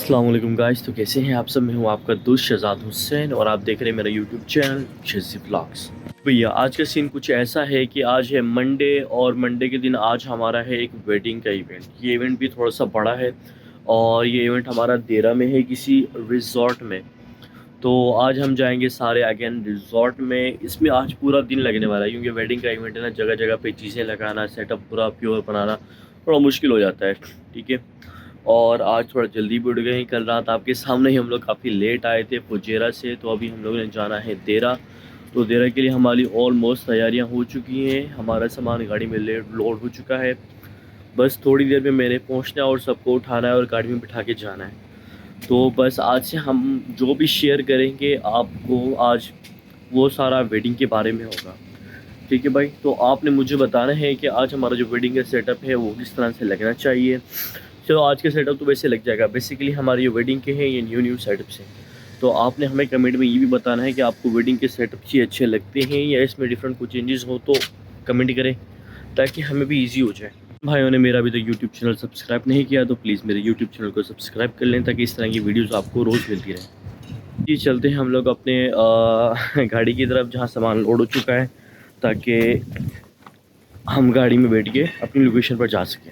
अस्सलाम वालेकुम गाइस। तो कैसे हैं आप सब? मैं हूं आपका दोस्त शहजाद हुसैन और आप देख रहे हैं मेरा यूट्यूब चैनल shazi vlogs। भैया आज का सीन कुछ ऐसा है कि आज है मंडे और मंडे के दिन आज हमारा है एक वेडिंग का इवेंट। ये इवेंट भी थोड़ा सा बड़ा है और ये इवेंट हमारा देरा में है किसी रिज़ॉर्ट में। तो आज हम जाएंगे सारे अगेन रिज़ॉर्ट में। इसमें आज पूरा दिन लगने वाला है क्योंकि वेडिंग का इवेंट है ना, जगह जगह पे चीज़ें लगाना, सेटअप पूरा प्योर बनाना थोड़ा मुश्किल हो जाता है। ठीक है, और आज थोड़ा जल्दी भी उठ गए हैं। कल रात आपके सामने ही हम लोग काफ़ी लेट आए थे फुजेरा से। तो अभी हम लोगों ने जाना है देरा। तो देरा के लिए हमारी ऑलमोस्ट तैयारियां हो चुकी हैं। हमारा सामान गाड़ी में लोड हो चुका है। बस थोड़ी देर में मैंने पहुंचना है और सबको उठाना है और गाड़ी में बिठा के जाना है। तो बस आज से हम जो भी शेयर करेंगे आपको आज वो सारा वेडिंग के बारे में होगा। ठीक है भाई, तो आपने मुझे बताना है कि आज हमारा जो वेडिंग का सेटअप है वो किस तरह से लगना चाहिए। चलो आज का सेटअप तो वैसे लग जाएगा। बेसिकली हमारे ये वेडिंग के हैं, ये न्यू सेटअप्स हैं। तो आपने हमें कमेंट में ये भी बताना है कि आपको वेडिंग के सेटअप्स ही अच्छे लगते हैं या इसमें डिफरेंट कुछ चेंजेस हो तो कमेंट करें ताकि हमें भी ईजी हो जाए। भाइयों ने मेरा अभी तक यूट्यूब चैनल सब्सक्राइब नहीं किया तो प्लीज़ मेरे यूट्यूब चैनल को सब्सक्राइब कर लें ताकि इस तरह की वीडियोज़ आपको रोज़ मिलती रहे। जी चलते हैं हम लोग अपने गाड़ी की तरफ जहाँ सामान लोड हो चुका है ताकि हम गाड़ी में बैठ के अपनी लोकेशन पर जा सकें।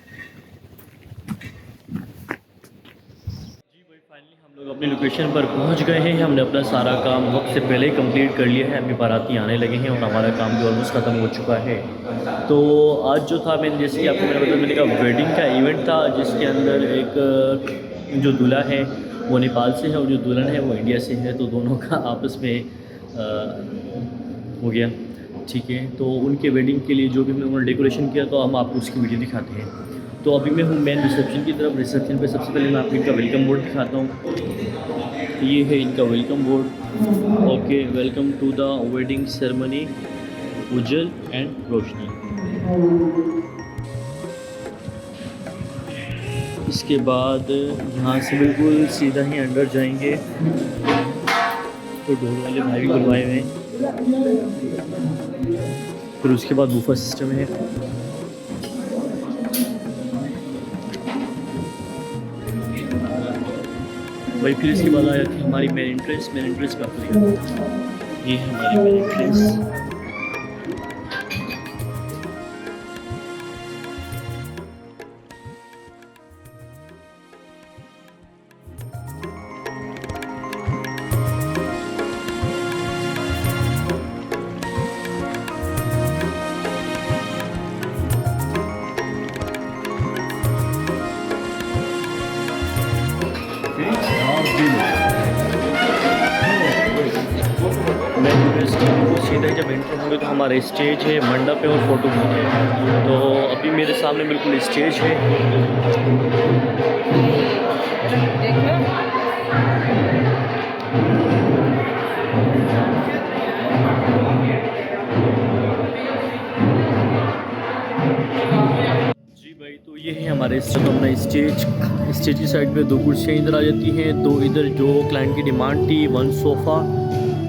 अपनी लोकेशन पर पहुंच गए हैं। हमने अपना सारा काम वक्त से पहले ही कंप्लीट कर लिया है। अभी बाराती आने लगे हैं और हमारा काम भी ऑलमोस्ट ख़त्म हो चुका है। तो आज जो था, मैंने जैसे कि आपको मैंने बताया, मैंने कहा वेडिंग का इवेंट था जिसके अंदर एक जो दूल्हा है वो नेपाल से है और जो दुल्हन है वो इंडिया से है। तो दोनों का आपस में हो गया। ठीक है, तो उनके वेडिंग के लिए जो भी उन्होंने डेकोरेशन किया तो हम आपको उसकी वीडियो दिखाते हैं। तो अभी मैं हूँ मेन रिसेप्शन की तरफ। रिसेप्शन पे सबसे पहले मैं आपको इनका वेलकम बोर्ड दिखाता हूँ। ये है इनका welcome board. Okay, welcome to the wedding ceremony Ujjal and Roshni. इसके बाद यहाँ से बिल्कुल सीधा ही अंदर जाएंगे तो ढोल वाले भाई भी बुलवाए हुए हैं। फिर उसके बाद बूफा सिस्टम है। भाई फिर इसके बाद आया थी हमारी मेन एंट्रेंस में आपको दिखाऊंगा। ये है हमारी मेन एंट्रेंस। सीधा जब एंटर होंगे तो हमारा स्टेज है, मंडप है और फोटो बूथ है। तो अभी मेरे सामने बिल्कुल स्टेज है। जी भाई, तो ये है हमारे अपना स्टेज की साइड पे दो कुर्सियाँ इधर आ जाती हैं, दो इधर जो क्लाइंट की डिमांड थी, वन सोफ़ा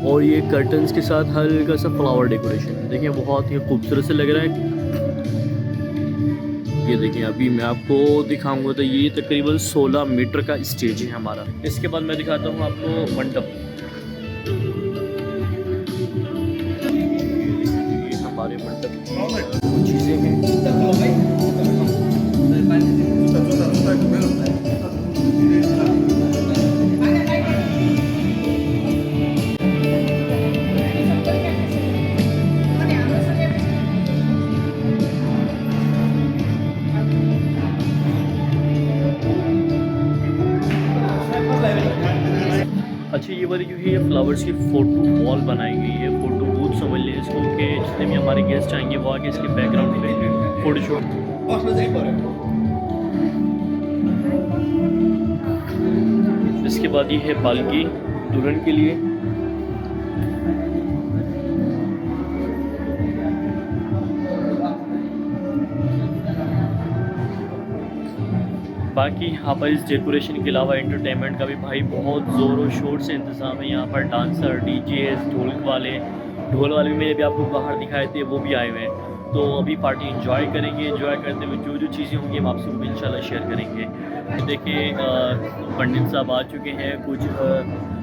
और ये कर्टन्स के साथ हल्का सा फ्लावर डेकोरेशन। देखिए बहुत ही खूबसूरत से लग रहा है। ये देखिए अभी मैं आपको दिखाऊंगा। तो ये तकरीबन 16 मीटर का स्टेज है हमारा। इसके बाद मैं दिखाता हूँ आपको मंडप। ये हमारे मंडप की चीज़ें हैं। अच्छा, ये वाली जो है ये फ्लावर्स की फ़ोटो वॉल बनाई गई है, फ़ोटो बूथ समझ लें इसको, कि जितने भी हमारे गेस्ट आएंगे वो आके इसके बैकग्राउंड में फ़ोटो शूट। इसके बाद ये है पालकी दुल्हन के लिए। बाकी यहाँ पर इस डेकोरेशन के अलावा एंटरटेनमेंट का भी भाई बहुत ज़ोरों शोर से इंतज़ाम है। यहाँ पर डांसर, डीजे, ढोल वाले भी मैंने भी आपको बाहर दिखाए थे, वो भी आए हुए हैं। तो अभी पार्टी एंजॉय करेंगे। एंजॉय करते हुए जो जो चीज़ें होंगी हम आपसे वो भी इंशाल्लाह शेयर करेंगे। देखिए पंडित साहब आ चुके हैं, कुछ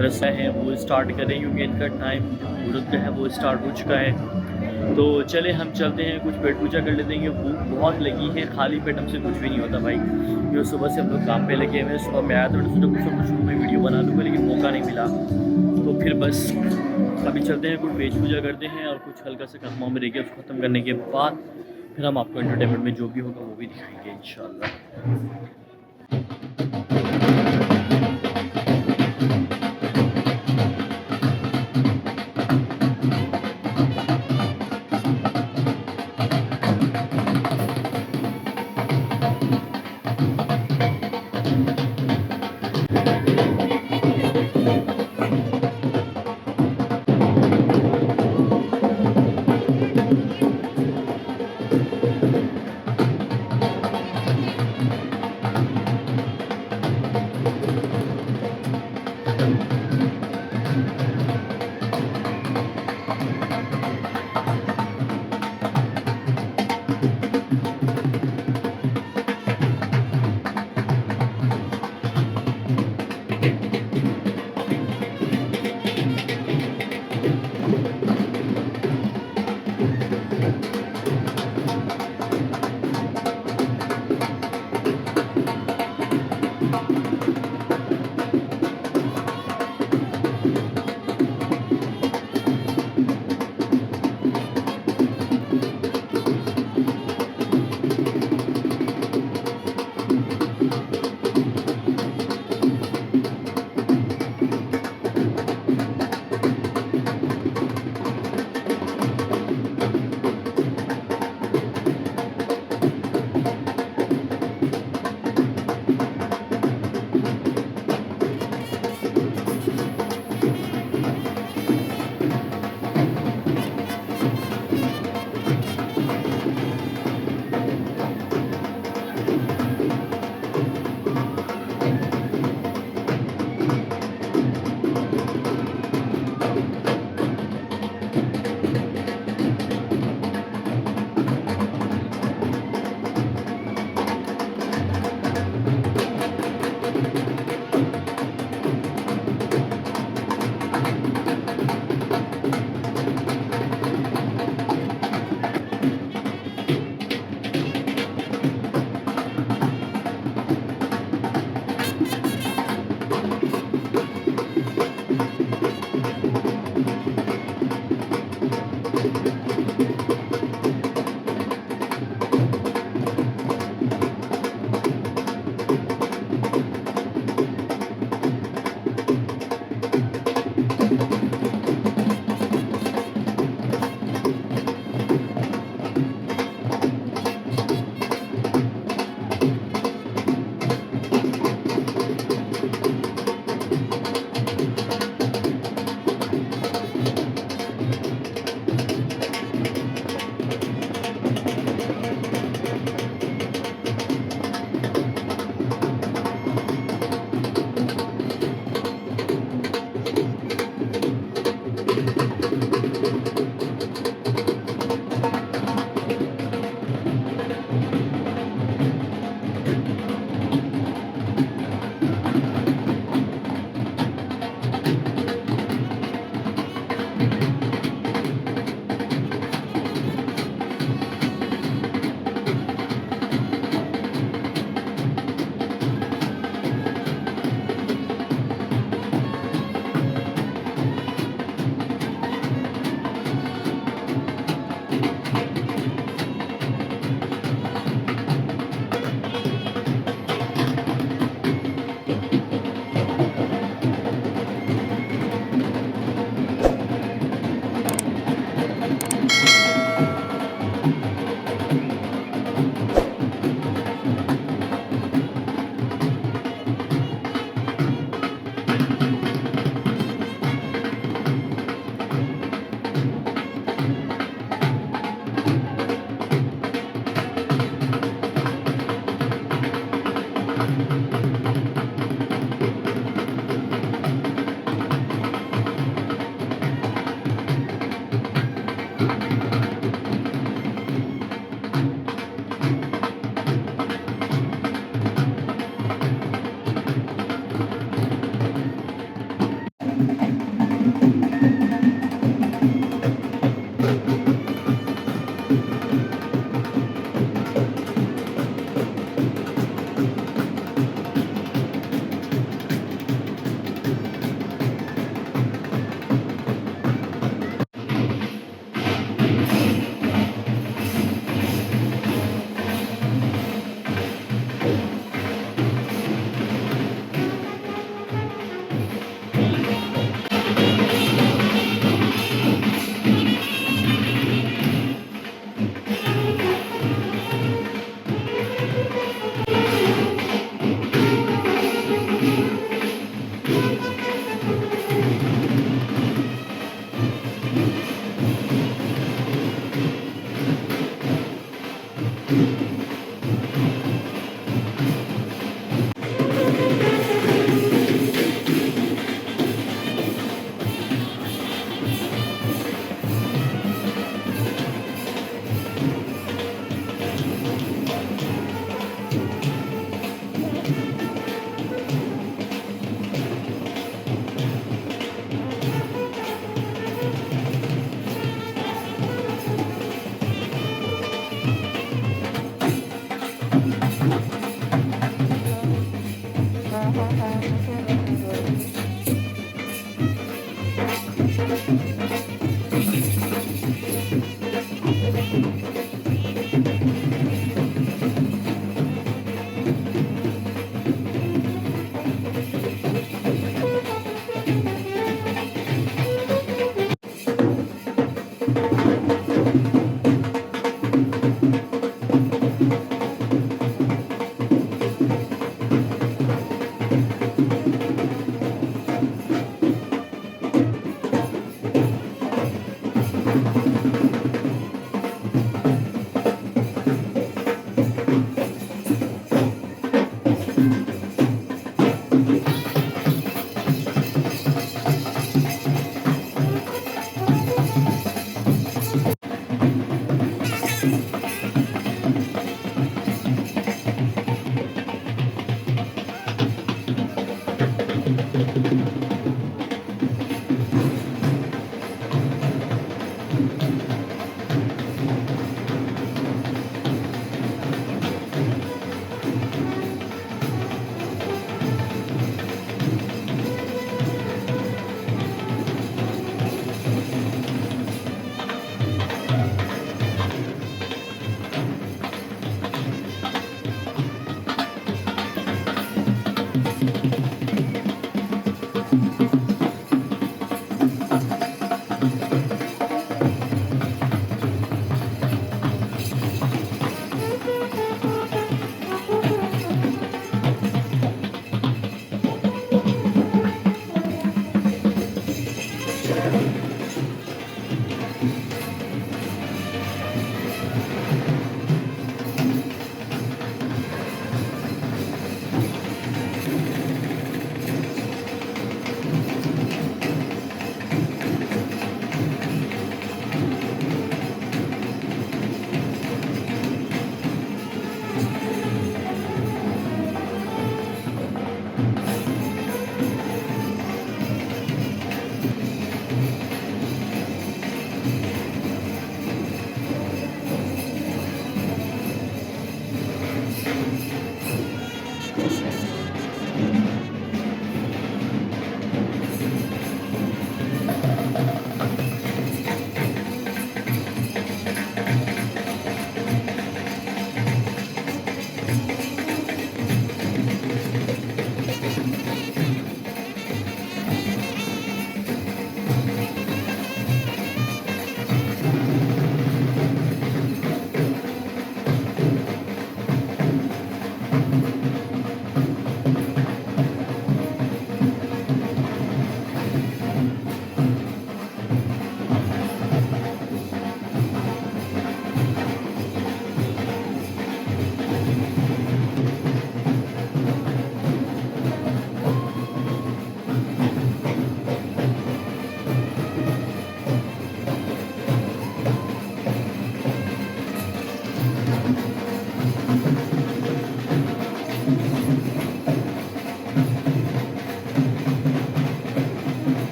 रस्म है वो स्टार्ट करें क्योंकि इनका टाइम जो मुहूर्त का है वो स्टार्ट हो चुका है। तो चले हम चलते हैं, कुछ पेट पूजा कर लेते हैं। भूख बहुत लगी है, खाली पेट हमसे कुछ भी नहीं होता भाई। क्योंकि सुबह से हम लोग काम पे लगे हुए हैं। सुबह मैं आया तो मैंने सोचा कुछ ना कुछ मैं वीडियो बना लूँगा, लेकिन मौका नहीं मिला। तो फिर बस अभी चलते हैं, कुछ पेट पूजा करते हैं और कुछ हल्का सा काम में रह गया, उसको ख़त्म करने के बाद फिर हम आपको एंटरटेनमेंट में जो भी होगा वो भी दिखाएंगे इंशाल्लाह।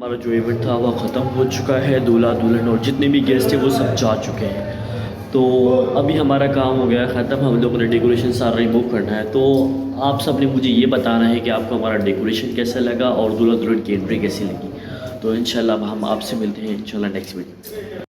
हमारा जो इवेंट था वह ख़त्म हो चुका है। दूल्हा दुल्हन और जितने भी गेस्ट थे वो सब जा चुके हैं। तो अभी हमारा काम हो गया ख़त्म। हम लोगों ने डेकोरेशन सारा रिमूव करना है। तो आप सब ने मुझे ये बताना है कि आपको हमारा डेकोरेशन कैसा लगा और दूल्हा दुल्हन की एंट्री कैसी लगी। तो इंशाल्लाह हम आपसे मिलते हैं इंशाल्लाह नेक्स्ट वीडियो।